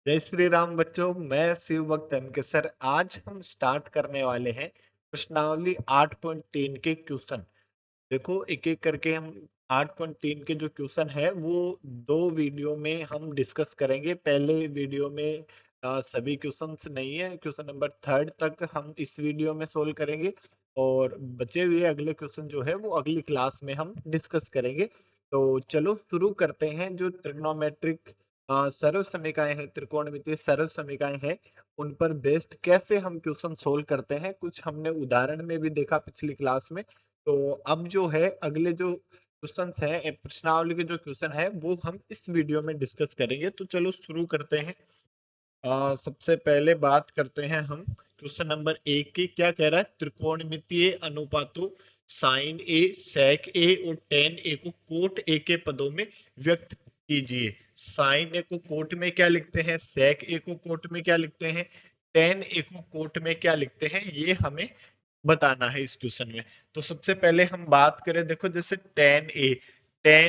जय श्री राम बच्चों। मैं शिव भक्त एमके सर। आज हम स्टार्ट करने वाले हैं प्रश्नावली 8.3 के क्वेश्चन। देखो, एक एक करके हम 8.3 के जो क्वेश्चन है वो दो वीडियो में हम डिस्कस करेंगे। पहले वीडियो में सभी क्वेश्चंस नहीं है, क्वेश्चन नंबर 3 तक हम इस वीडियो में सोल्व करेंगे और बचे हुए अगले क्वेश्चन जो है वो अगली क्लास में हम डिस्कस करेंगे। तो चलो शुरू करते हैं। जो ट्रिग्नोमेट्रिक सर्व समीकरण है, त्रिकोणमितीय सर्व समीकरण है, उन पर बेस्ड कैसे हम क्वेश्चन सोल्व करते हैं, कुछ हमने उदाहरण में भी देखा पिछली क्लास में। तो अब जो है अगले जो क्वेश्चन है, प्रश्नावली के जो क्वेश्चन है वो हम इस वीडियो में डिस्कस करेंगे। तो चलो शुरू करते हैं। सबसे पहले बात करते हैं हम क्वेश्चन नंबर 1 की। क्या कह रहा है? त्रिकोणमितीय अनुपातों साइन ए, सेक ए और टेन ए को कोट ए के पदों में व्यक्त कीजिए। साइन ए को कोट में क्या लिखते हैं, सेक ए को कोट में क्या लिखते हैं, टेन ए को कोट में क्या लिखते हैं, ये हमें बताना है इस क्वेश्चन में। तो सबसे पहले हम बात करें, देखो जैसे टेन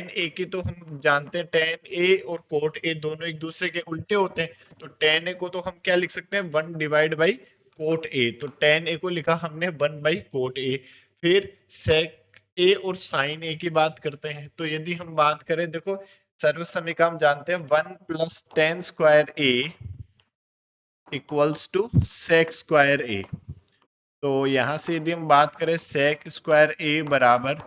ए की तो हम जानते हैं टेन ए और कोट ए दोनों एक दूसरे के उल्टे होते हैं। तो टेन ए को तो हम क्या लिख सकते हैं, 1/, कोट ए। तो टेन ए को लिखा हमने 1/कोट ए। फिर सेक ए और साइन ए की बात करते हैं। तो यदि हम बात करें, देखो सर्व समीकरण हम जानते हैं 1 + tan² A equals to sec² ए। तो यहां से यदि हम बात करें sec² ए बराबर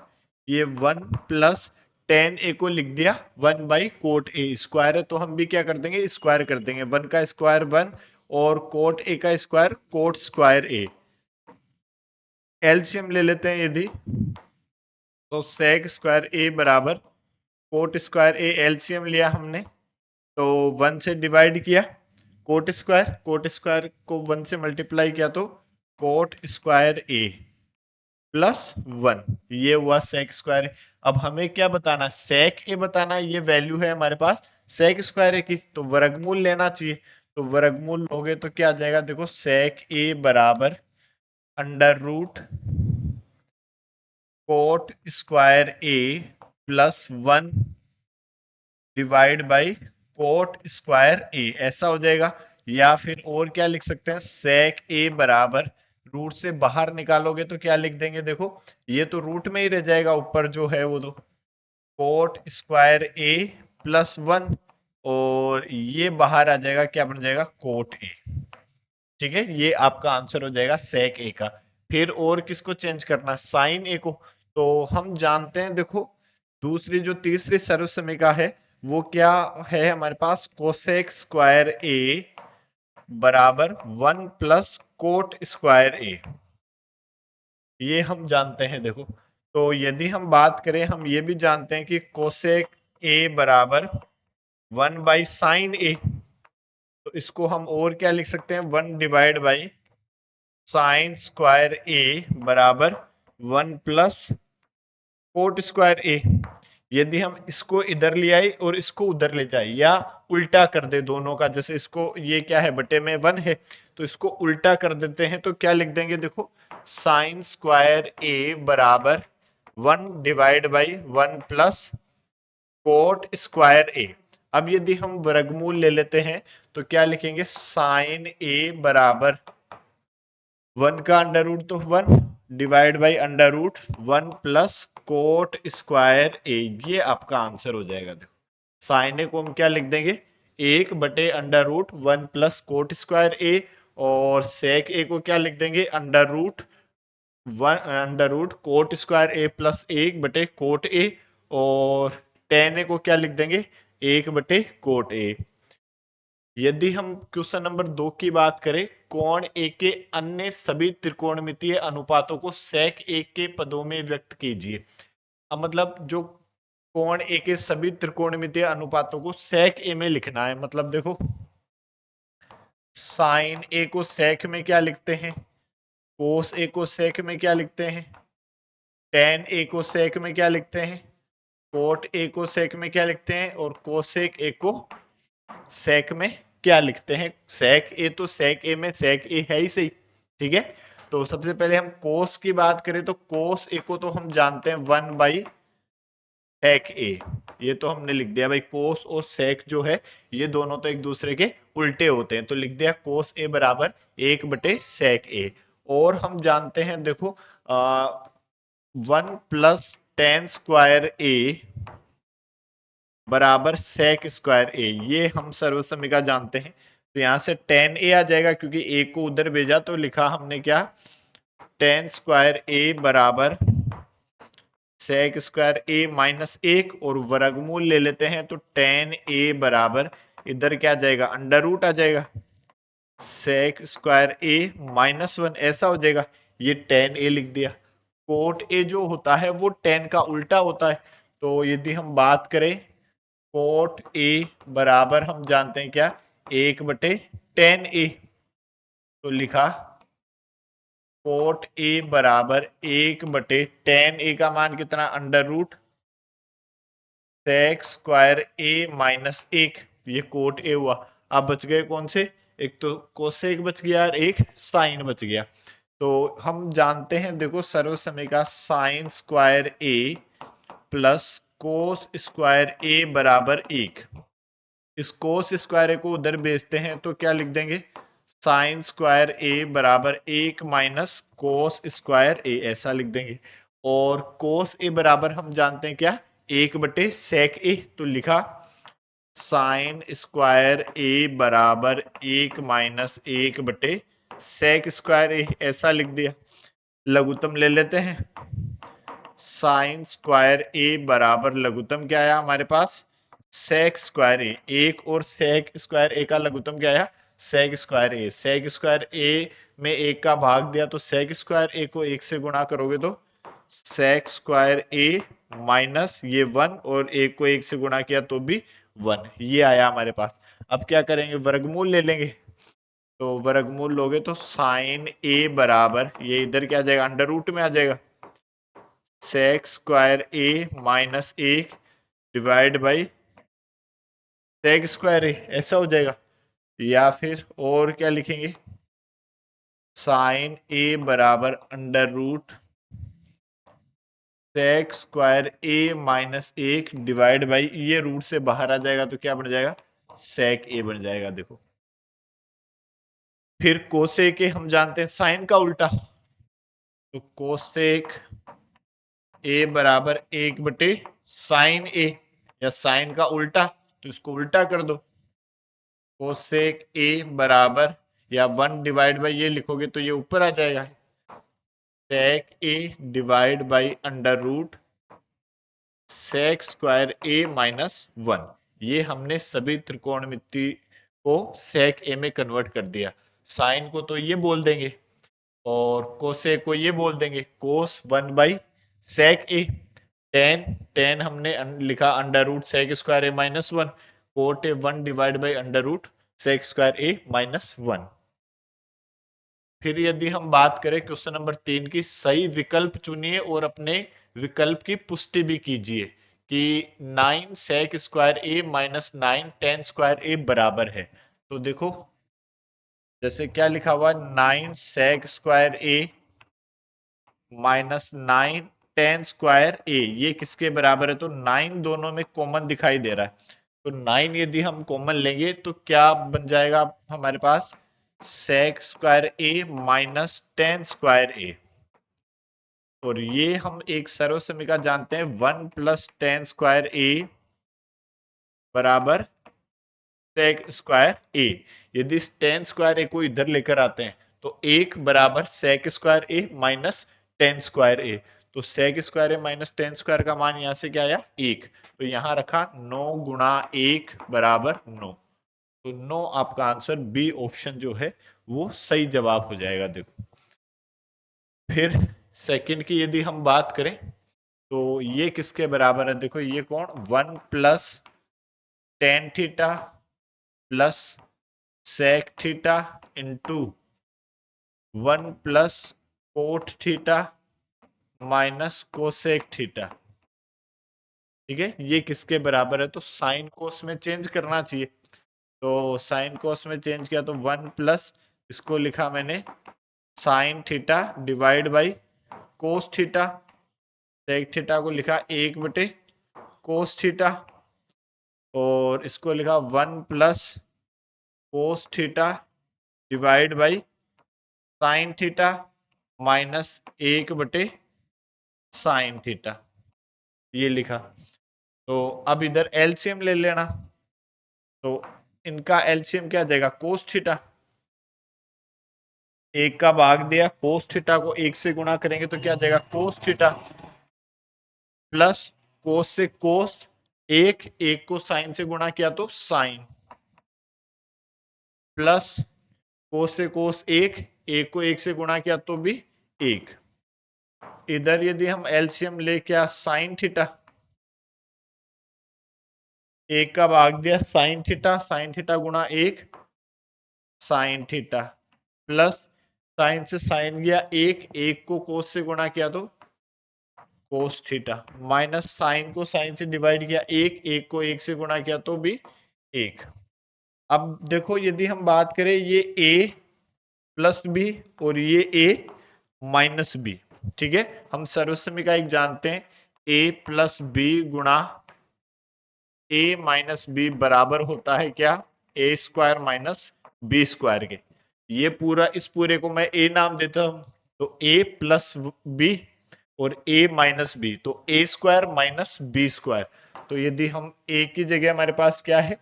ये 1 + tan ए को लिख दिया 1/कोट ए। स्क्वायर है तो हम भी क्या कर देंगे, स्क्वायर कर देंगे। 1 का स्क्वायर 1 और कोट ए का स्क्वायर कोट²ए। एलसीएम ले लेते हैं यदि, तो sec² ए बराबर कोट²ए। एलसीएम लिया हमने तो 1 से डिवाइड किया कोट² को 1 से मल्टीप्लाई किया तो कोट² ए +1, ये हुआ sec²। अब हमें क्या बताना, sec ए बताना। ये वैल्यू है हमारे पास sec² की, तो वर्गमूल लेना चाहिए। तो वर्गमूल लोगे तो क्या आ जाएगा, देखो sec ए बराबर √कोट² ए +1 /कोट²ए, ऐसा हो जाएगा। या फिर और क्या लिख सकते हैं, sec ए बराबर रूट से बाहर निकालोगे तो क्या लिख देंगे, देखो ये तो रूट में ही रह जाएगा, ऊपर जो है वो तो कोट² ए +1 और ये बाहर आ जाएगा, क्या बन जाएगा, कोट ए। ठीक है, ये आपका आंसर हो जाएगा sec ए का। फिर और किसको चेंज करना, साइन ए को। तो हम जानते हैं, देखो दूसरी जो तीसरी सर्व समीकरण है वो क्या है हमारे पास, कोसेक² ए बराबर 1 + कोट²ए। ये हम जानते हैं। देखो तो यदि हम बात करें, हम ये भी जानते हैं कि कोसेक ए बराबर 1/sin ए। तो इसको हम और क्या लिख सकते हैं, 1/sin² ए बराबर 1 + कोट²ए। यदि हम इसको इधर ले आए और इसको उधर ले जाए या उल्टा कर दे दोनों का, जैसे इसको ये क्या है, बटे में 1 है तो इसको उल्टा कर देते हैं तो क्या लिख देंगे, देखो sin² ए बराबर 1/1 + कोट²ए। अब यदि हम वर्गमूल ले लेते हैं तो क्या लिखेंगे, साइन ए बराबर 1 का अंडर रूट तो 1 /√1 + कोट²ए। ये आपका आंसर हो जाएगा। देखो साइन ए को हम क्या लिख देंगे, 1/√1 + कोट²ए और सेक ए को क्या लिख देंगे, √कोट²ए +1/कोट ए और टेन ए को क्या लिख देंगे, 1/कोट ए। यदि हम क्वेश्चन नंबर 2 की बात करें, कोण ए के अन्य सभी त्रिकोणमितीय अनुपातों को सेक ए के पदों में व्यक्त कीजिए। अब मतलब जो कोण ए के सभी त्रिकोणमितीय अनुपातों को सेक ए में लिखना है। मतलब देखो साइन ए को सेक में क्या लिखते हैं, कोस ए को सेक में क्या लिखते हैं, टेन ए को सेक में क्या लिखते हैं, कोट ए को सेक में क्या लिखते हैं और कोसेक ए को सेक में क्या लिखते हैं। सेक ए तो सेक ए में सेक ए है ही सही। ठीक है, तो सबसे पहले हम कोस की बात करें तो कोस ए को तो हम जानते हैं 1 सेक ए, ये तो हमने लिख दिया भाई। कोस और सेक जो है ये दोनों तो एक दूसरे के उल्टे होते हैं, तो लिख दिया कोस ए बराबर 1/सेक ए। और हम जानते हैं देखो 1 + tan² ए बराबर सेक स्क्वायर ए, ये हम सर्वसमीका जानते हैं। तो यहां से tan ए आ जाएगा, क्योंकि ए को उधर भेजा तो लिखा हमने क्या, tan² ए बराबर sec² a -1, और वर्गमूल ले लेते हैं तो tan a बराबर इधर क्या जाएगा, अंडर रूट आ जाएगा, sec² a -1 ऐसा हो जाएगा। ये tan a लिख दिया। cot a जो होता है वो tan का उल्टा होता है, तो यदि हम बात करें cot a बराबर हम जानते हैं क्या, 1/tan a, तो लिखा cot a बराबर 1/tan a का मान कितना, अंडर रूट sec² a -1, ये कोट ए हुआ। अब बच गए कौन से, एक तो कोसेक बच गया और एक साइन बच गया। तो हम जानते हैं देखो सर्वसमीका sin² a plus cos² a बराबर 1। इस cos² a को उधर भेजते हैं तो क्या लिख देंगे, sin² a बराबर 1 माइनस cos² a, ऐसा लिख देंगे। और cos a बराबर हम जानते हैं क्या, 1/sec a, तो लिखा sin² a बराबर 1 माइनस 1/sec² a, ऐसा लिख दिया। लघुत्तम ले लेते हैं, sin² a बराबर लघुत्तम क्या आया हमारे पास, sec² a, एक और sec² a का लघुत्तम क्या आया, sec² a। sec² a में एक का भाग दिया तो sec² a को 1 से गुणा करोगे तो sec² a माइनस ये 1, और एक को 1 से गुणा किया तो भी 1, ये आया हमारे पास। अब क्या करेंगे, वर्गमूल ले लेंगे। तो वर्गमूल लोगे तो sin a बराबर ये इधर क्या आ जाएगा, अंडर रूट में आ जाएगा, sec² a -1 divide by sec² a, ऐसा हो जाएगा। या फिर और क्या लिखेंगे, sin a बराबर under root sec² a -1 divide by, ये रूट से बाहर आ जाएगा तो क्या बन जाएगा, sec a बन जाएगा। देखो फिर कोसेक के हम जानते हैं साइन का उल्टा, तो कोसेक a बराबर 1/sin a, या साइन का उल्टा तो इसको उल्टा कर दो, कोसेक a बराबर, या 1 डिवाइड बाई ये लिखोगे तो ये ऊपर आ जाएगा, sec a divide by under root sec² a -1। ये हमने सभी त्रिकोणमिति को sec a में कन्वर्ट कर दिया। साइन को तो ये बोल देंगे और कोसेक को ये बोल देंगे cos 1/sec a। tan हमने लिखा under root sec² a -1, cot a 1 divide by under root sec² a -1। फिर यदि हम बात करें क्वेश्चन नंबर 3 की, सही विकल्प चुनिए और अपने विकल्प की पुष्टि भी कीजिए कि 9 sec² a -9 tan² a बराबर है। तो देखो जैसे क्या लिखा हुआ, 9 sec² a -9 tan² a, ये किसके बराबर है, तो 9 दोनों में कॉमन दिखाई दे रहा है, तो 9 यदि हम कॉमन लेंगे तो क्या बन जाएगा हमारे पास, sec² a -tan² a। और ये हम एक सर्वसमीका जानते हैं 1 + tan² a बराबर sec² a। यदि इस tan² a को इधर लेकर आते हैं तो 1 बराबर sec² a -tan² a, तो sec² a tan² का मान यहां से क्या आया, 1, तो यहां रखा 9 × 1 बराबर 9, तो 9 आपका आंसर बी ऑप्शन जो है वो सही जवाब हो जाएगा। देखो फिर सेकंड की यदि हम बात करें तो ये किसके बराबर है, देखो ये कौन, 1 + tan theta plus sec theta into 1 + cot theta minus cosec theta. ठीक है, ये किसके बराबर है, तो साइन कोस में चेंज करना चाहिए, तो साइन कोस में चेंज किया तो 1 + इसको लिखा मैंने sine theta divide by cos theta, sec theta को लिखा 1/cos कोस थीटा और इसको लिखा 1 plus cos theta divide by sine theta minus 1 बटे साइन थीटा, ये लिखा। तो अब इधर एलसीएम ले लेना, तो इनका एलसीएम क्या आ जाएगा, कोस थीटा, एक का भाग दिया, कोस थीटा को एक से गुणा करेंगे तो क्या आ जाएगा, कोस थीटा प्लस कोस से कोस, एक को साइन से गुणा किया तो साइन, प्लस कोस से कोस एक को एक से गुणा किया तो भी एक। इधर यदि हम एलसीएम ले क्या, साइन थीटा, एक का भाग दिया साइन थीटा गुणा एक साइन थीटा, प्लस साइन से साइन गया एक को कोस से गुणा किया तो कोस थीटा, माइनस साइन को साइन से डिवाइड किया एक को एक से गुणा किया तो भी एक। अब देखो यदि हम बात करें ये a प्लस बी और ये a माइनस बी, ठीक है, हम सर्वसमीका एक जानते हैं, a प्लस बी गुणा a माइनस बी बराबर होता है क्या, a square minus B square के। ये पूरा, इस पूरे को मैं a नाम देता हूं, तो a प्लस बी और a माइनस बी, तो a square minus B square. तो यदि हम a की जगह हमारे पास क्या है,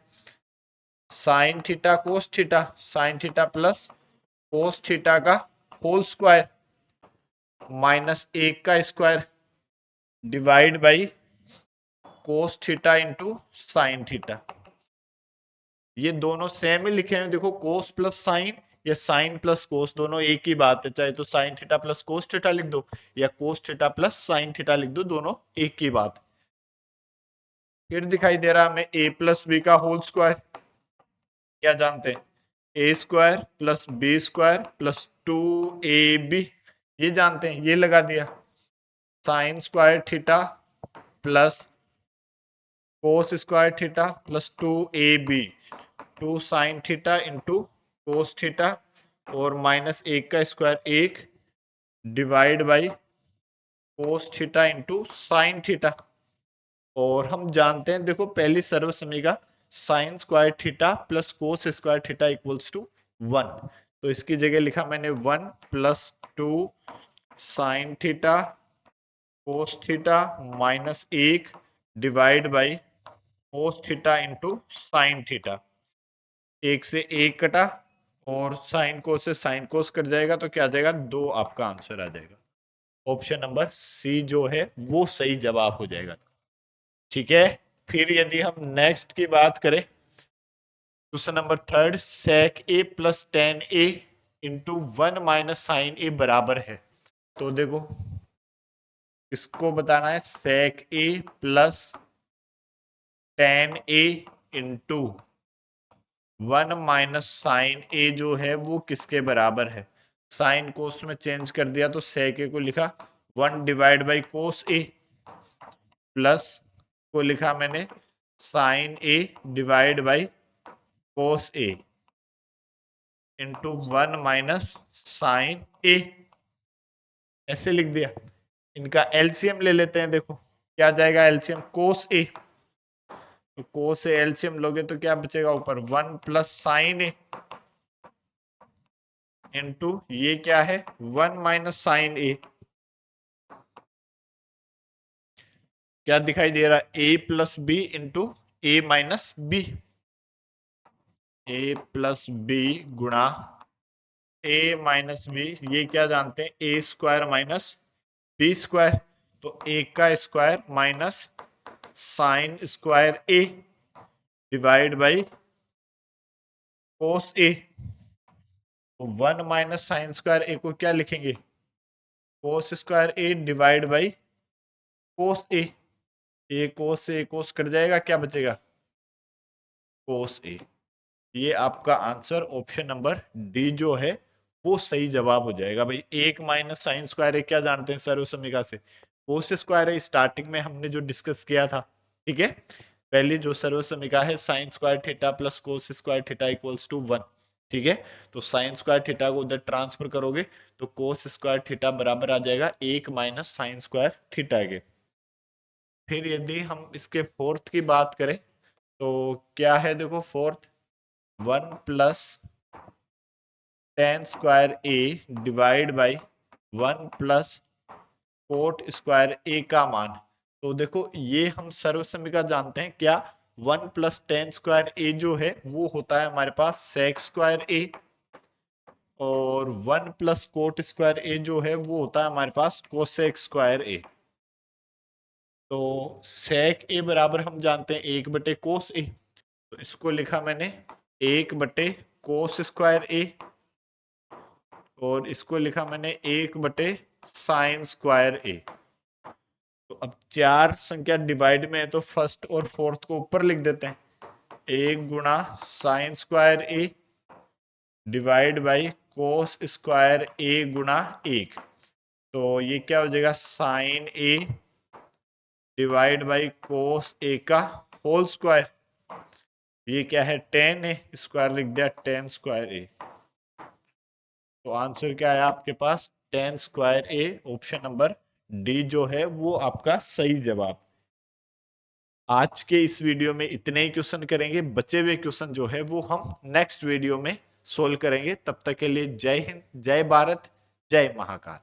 sign theta cos theta, sine theta plus cos theta का होल स्क्वायर माइनस एक का square divide by cos theta into sine theta. ये दोनों सेम ही लिखे हैं, देखो कोस प्लस साइन या साइन प्लस कोस दोनों एक ही बात है, चाहे तो sine theta plus cos theta लिख दो या cos theta plus sine theta लिख दो, दोनों एक ही बात। फिर दिखाई दे रहा है हमें a प्लस बी का होल स्क्वायर, क्या जानते हैं, a square plus b square plus 2ab, ये जानते हैं, ये लगा दिया, sine square theta plus cos square theta plus 2ab, 2 sine theta into cos theta और माइनस एक का स्क्वायर एक divide by cos theta into sine theta. और हम जानते हैं, देखो पहली सर्वसमीका sine square theta plus cos square theta equals to 1, तो इसकी जगह लिखा मैंने 1 plus 2 sine theta cos theta minus एक divide by cos theta into sine theta, एक से एक कटा और साइन कोस से साइन कोस कट जाएगा तो क्या आ जाएगा, 2 आपका आंसर आ जाएगा। ऑप्शन नंबर सी जो है वो सही जवाब हो जाएगा, ठीक है। फिर यदि हम नेक्स्ट की बात करें, क्वेश्चन नंबर थर्ड, सेक ए प्लस टेन ए इंटू 1 माइनस साइन ए बराबर है। तो देखो इसको बताना है, सेक ए प्लस टेन ए इंटू 1 माइनस साइन ए जो है वो किसके बराबर है। साइन कोस में चेंज कर दिया तो सेक ए को लिखा 1 divide by cos a plus को लिखा मैंने sine a divide by cos a into 1 minus sine a, ऐसे लिख दिया। इनका एलसीएम ले लेते हैं, देखो क्या जाएगा एलसीएम, कोस ए, तो कोस से एलसीएम लोगे तो क्या बचेगा ऊपर, 1 प्लस साइन ए इंटू ये क्या है 1 माइनस साइन ए, क्या दिखाई दे रहा है, a plus b into a minus b, a plus B गुणा ए माइनस बी, ये क्या जानते हैं, a square minus B square, तो एक का square minus sine square a divide by cos a, तो 1 माइनस साइन स्क्वायर ए को क्या लिखेंगे, cos square a divide by cos a cos से ए कोस कट जाएगा, क्या बचेगा कोस ए। ये आपका आंसर ऑप्शन नंबर डी जो है वो सही जवाब हो जाएगा भाई। एक माइनस साइन स्क्वायर है, क्या जानते हैं सर्वसमीका से, कोस स्क्वायर है, स्टार्टिंग में हमने जो डिस्कस किया था, ठीक है। पहली जो सर्वसमीका है sine square theta plus cos square theta equals to 1, ठीक है। तो साइन स्क्वायर थीटा को उधर ट्रांसफर करोगे तो कोस स्क्वायर थीटा बराबर आ जाएगा एक माइनस साइन स्क्वायर थीटा के। फिर यदि हम इसके फोर्थ की बात करें तो क्या है, देखो fourth 1 + tan² a divide by 1 + cot² a का मान। तो देखो ये हम सर्वसमीका जानते हैं क्या, 1 + tan² a जो है वो होता है हमारे पास sec² a, और 1 + cot² a जो है वो होता है हमारे पास cosec² a। तो sec a बराबर हम जानते हैं 1/cos a, तो इसको लिखा मैंने 1/cos²a, और इसको लिखा मैंने 1/sin²a। तो अब चार संख्या डिवाइड में है तो फर्स्ट और फोर्थ को ऊपर लिख देते हैं, 1 × sin² a divide by cos² a गुणा 1। तो ये क्या हो जाएगा, sin a divide by cos a का होल स्क्वायर। ये क्या है, tan a, स्क्वायर लिख दिया tan² a। तो आंसर क्या है आपके पास, tan² a, option number D जो है वो आपका सही जवाब। आज के इस वीडियो में इतने ही क्वेश्चन करेंगे, बचे हुए क्वेश्चन जो है वो हम नेक्स्ट वीडियो में सोल्व करेंगे। तब तक के लिए जय हिंद, जय भारत, जय महाकाल।